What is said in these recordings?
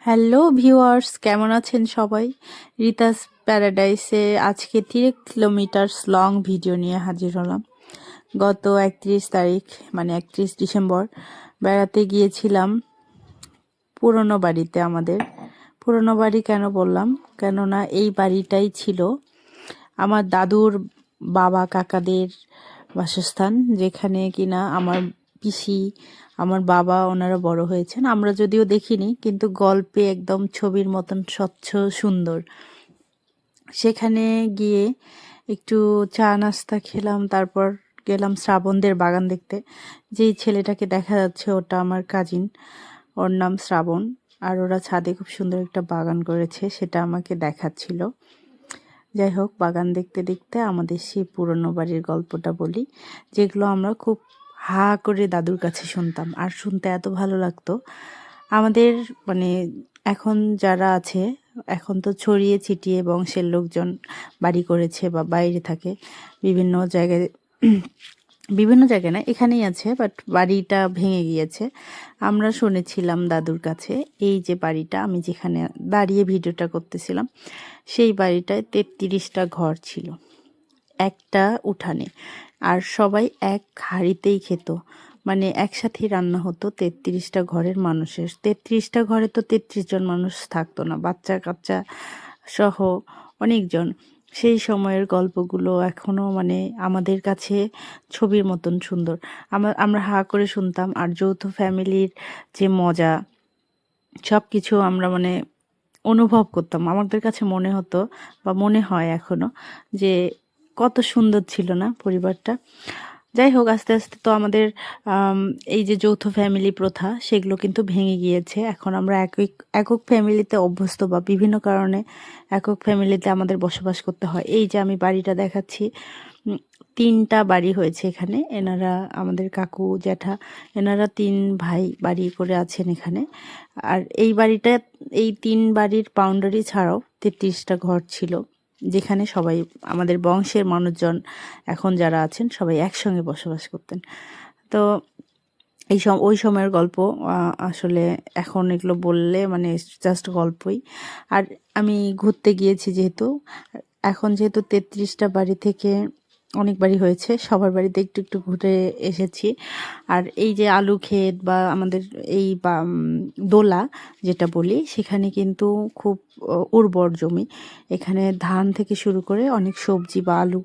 Hello viewers, কেমন আছেন সবাই? রিতাস প্যারাডাইসে আজকে 30 কিলোমিটার্স লং ভিডিও নিয়ে হাজির হলাম। গত 31 তারিখ মানে 31 ডিসেম্বর বেড়াতে গিয়েছিলাম পুরনো বাড়িতে। আমাদের পুরনো বাড়ি কেন বললাম, কেননা এই বাড়িটাই ছিল আমার দাদুর বাবা কাকাদের বাসস্থান, যেখানে কিনা আমার পিসি, আমার বাবা ওনারা বড় হয়েছেন। আমরা যদিও দেখিনি, কিন্তু গল্পে একদম ছবির মতন স্বচ্ছ সুন্দর। সেখানে গিয়ে একটু চা নাস্তা খেলাম, তারপর গেলাম শ্রাবণদের বাগান দেখতে। যেই ছেলেটাকে দেখা যাচ্ছে ওটা আমার কাজিন, ওর নাম শ্রাবণ। আর ওরা ছাদে খুব সুন্দর একটা বাগান করেছে, সেটা আমাকে দেখাচ্ছিল। যাই হোক, বাগান দেখতে দেখতে আমাদের সেই পুরনো বাড়ির গল্পটা বলি, যেগুলো আমরা খুব হা করে দাদুর কাছে শুনতাম, আর শুনতে এত ভালো লাগতো। আমাদের মানে এখন যারা আছে, এখন তো ছড়িয়ে ছিটিয়ে বংশের লোকজন বাড়ি করেছে বা বাইরে থাকে বিভিন্ন জায়গায়। বিভিন্ন জায়গায় না, এখানেই আছে, বাট বাড়িটা ভেঙে গিয়েছে। আমরা শুনেছিলাম দাদুর কাছে, এই যে বাড়িটা আমি যেখানে দাঁড়িয়ে ভিডিওটা করতেছিলাম, সেই বাড়িটায় 33টা ঘর ছিল একটা উঠানে, আর সবাই এক হাঁড়িতেই খেত। মানে একসাথেই রান্না হতো 33টা ঘরের মানুষের। 33টা ঘরে তো 33 জন মানুষ থাকতো না, বাচ্চা কাচ্চা সহ অনেকজন। সেই সময়ের গল্পগুলো এখনও মানে আমাদের কাছে ছবির মতন সুন্দর। আমরা হা করে শুনতাম, আর যৌথ ফ্যামিলির যে মজা সব কিছু আমরা মানে অনুভব করতাম। আমাদের কাছে মনে হতো বা মনে হয় এখনো যে কত সুন্দর ছিল না পরিবারটা। যাই হোক, আস্তে আস্তে তো আমাদের এই যে যৌথ ফ্যামিলি প্রথা, সেগুলো কিন্তু ভেঙে গিয়েছে। এখন আমরা একক ফ্যামিলিতে অভ্যস্ত, বা বিভিন্ন কারণে একক ফ্যামিলিতে আমাদের বসবাস করতে হয়। এই যে আমি বাড়িটা দেখাচ্ছি, 3টা বাড়ি হয়েছে এখানে। এনারা আমাদের কাকু জ্যাঠা, এনারা 3 ভাই বাড়ি করে আছেন এখানে। আর এই বাড়িটা, এই 3 বাড়ির বাউন্ডারি ছাড়াও 33টা ঘর ছিল, যেখানে সবাই আমাদের বংশের মানুষজন এখন যারা আছেন সবাই একসঙ্গে বসবাস করতেন। তো ওই সময়ের গল্প আসলে এখন এগুলো বললে মানে জাস্ট গল্পই। আর আমি ঘুরতে গিয়েছি যেহেতু, এখন যেহেতু 33টা বাড়ি থেকে অনেক বাড়ি হয়েছে, সবার বাড়িতে একটু একটু ঘুরে এসেছি। আর এই যে আলু ক্ষেত বা আমাদের এই দোলা যেটা বলি, সেখানে কিন্তু খুব উর্বর জমি। এখানে ধান থেকে শুরু করে অনেক সবজি বা আলু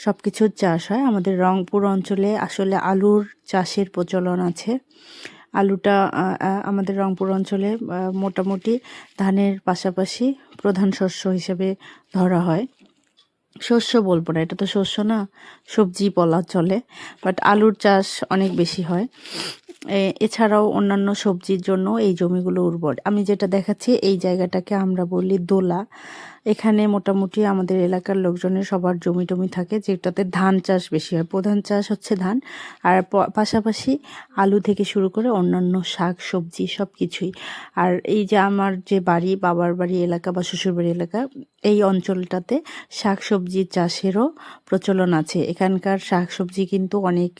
সব কিছুর চাষ হয়। আমাদের রংপুর অঞ্চলে আসলে আলুর চাষের প্রচলন আছে। আলুটা আমাদের রংপুর অঞ্চলে মোটামুটি ধানের পাশাপাশি প্রধান শস্য হিসেবে ধরা হয়। শস্য বলবো না, এটা তো শস্য না, সবজি বলা চলে, বাট আলুর চাষ অনেক বেশি হয়। এছাড়াও অন্যান্য সবজির জন্য এই জমিগুলো উর্বর। আমি যেটা দেখাচ্ছি এই জায়গাটাকে আমরা বলি দোলা। এখানে মোটামুটি আমাদের এলাকার লোকজনের সবার জমি টমি থাকে, যেটাতে ধান চাষ বেশি হয়। প্রধান চাষ হচ্ছে ধান, আর পাশাপাশি আলু থেকে শুরু করে অন্যান্য শাক সবজি সব কিছুই। আর এই যে আমার যে বাড়ি, বাবার বাড়ি এলাকা বা শ্বশুরবাড়ি এলাকা, এই অঞ্চলটাতে শাক সবজি চাষেরও প্রচলন আছে। এখানকার শাক সবজি কিন্তু অনেক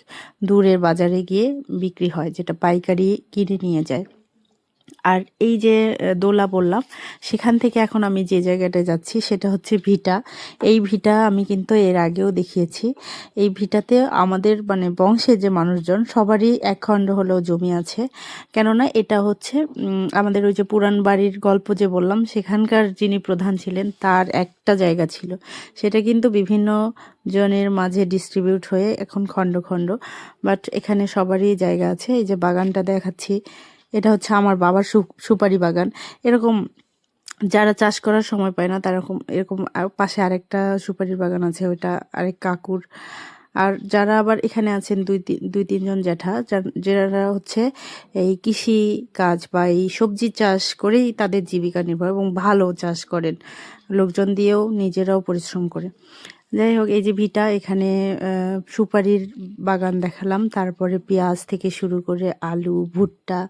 দূরের বাজারে গিয়ে বিক্রি হয়, যেটা পাইকারি কিনে নিয়ে যায়। আর এই যে দোলা বললাম, সেখান থেকে এখন আমি যে জায়গাটায় যাচ্ছি সেটা হচ্ছে ভিটা। এই ভিটা আমি কিন্তু এর আগেও দেখিয়েছি। এই ভিটাতে আমাদের মানে বংশের যে মানুষজন সবারই এক খণ্ড হলেও জমি আছে। কেননা এটা হচ্ছে আমাদের ওই যে পুরান বাড়ির গল্প যে বললাম, সেখানকার যিনি প্রধান ছিলেন তার একটা জায়গা ছিল, সেটা কিন্তু বিভিন্ন জনের মাঝে ডিস্ট্রিবিউট হয়ে এখন খণ্ড খণ্ড। বাট এখানে সবারই জায়গা আছে। এই যে বাগানটা দেখাচ্ছি, এটা হচ্ছে আমার বাবার সুপারি বাগান। এরকম যারা চাষ করার সময় পায় না, এরকম পাশে আরেকটা সুপারির বাগান আছে, ওইটা আরেক কাকুর। আর যারা আবার এখানে আছেন দুই তিনজন জ্যাঠা, যারা হচ্ছে এই কৃষি কাজ বা এই সবজি চাষ করেই তাদের জীবিকা নির্ভর, এবং ভালো চাষ করেন, লোকজন দিয়েও নিজেরাও পরিশ্রম করে। যাই হোক, এই যে ভিটা, এখানে সুপারির বাগান দেখালাম, তারপরে পেঁয়াজ থেকে শুরু করে আলু ভুট্টা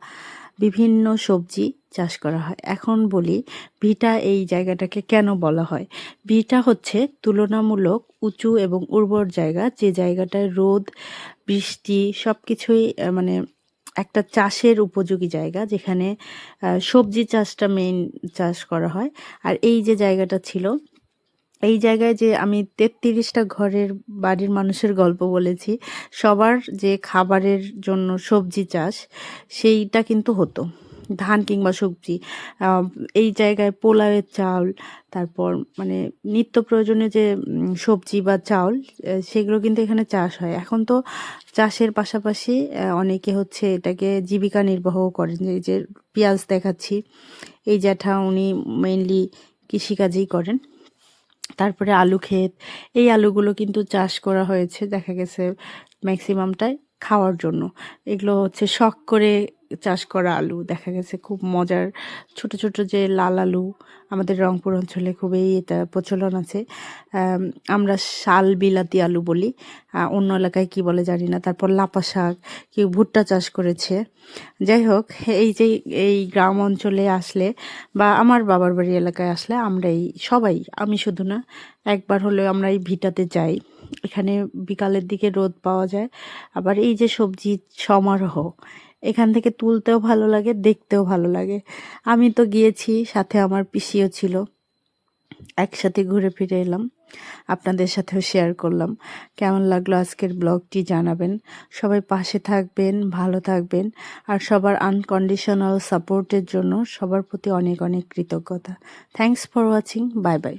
বিভিন্ন সবজি চাষ করা হয়। এখন বলি ভিটা এই জায়গাটাকে কেন বলা হয়। ভিটা হচ্ছে তুলনামূলক উঁচু এবং উর্বর জায়গা, যে জায়গাটায় রোদ বৃষ্টি সব কিছুই মানে একটা চাষের উপযোগী জায়গা, যেখানে সবজি চাষটা মেইন চাষ করা হয়। আর এই যে জায়গাটা ছিল, এই জায়গায় যে আমি ৩৩টা ঘরের বাড়ির মানুষের গল্প বলেছি, সবার যে খাবারের জন্য সবজি চাষ, সেইটা কিন্তু হতো। ধান কিংবা সবজি, আহ, এই জায়গায় পোলাওয়ের চাল, তারপর মানে নিত্য প্রয়োজনীয় যে সবজি বা চাউল, সেগুলো কিন্তু এখানে চাষ হয়। এখন তো চাষের পাশাপাশি অনেকে হচ্ছে এটাকে জীবিকা নির্বাহ করেন। এই যে পেঁয়াজ দেখাচ্ছি, এই জ্যাঠা উনি মেইনলি কৃষিকাজই করেন। তারপরে আলু ক্ষেত, এই আলুগুলো কিন্তু চাষ করা হয়েছে, দেখা গেছে ম্যাক্সিমামটাই খাওয়ার জন্য। এগুলো হচ্ছে শখ করে চাষ করা আলু, দেখা গেছে খুব মজার ছোট ছোট যে লাল আলু, আমাদের রংপুর অঞ্চলে খুবই এটা প্রচলন আছে। আমরা শাল বিলাতি আলু বলি, অন্য এলাকায় কি বলে জানি না। তারপর লাপা শাক, কেউ ভুট্টা চাষ করেছে। যাই হোক, এই যে এই গ্রাম অঞ্চলে আসলে বা আমার বাবার বাড়ি এলাকায় আসলে আমরাই সবাই, আমি শুধু না, একবার হলেও আমরা এই ভিটাতে যাই। এখানে বিকালের দিকে রোদ পাওয়া যায়, আবার এই যে সবজি সমারোহ, এখান থেকে তুলতেও ভালো লাগে, দেখতেও ভালো লাগে। আমি তো গিয়েছি, সাথে আমার পিসিও ছিল, একসাথে ঘুরে ফিরে এলাম, আপনাদের সাথেও শেয়ার করলাম। কেমন লাগলো আজকের ব্লগটি জানাবেন। সবাই পাশে থাকবেন, ভালো থাকবেন, আর সবার আনকন্ডিশনাল সাপোর্টের জন্য সবার প্রতি অনেক অনেক কৃতজ্ঞতা। Thanks for watching, bye bye.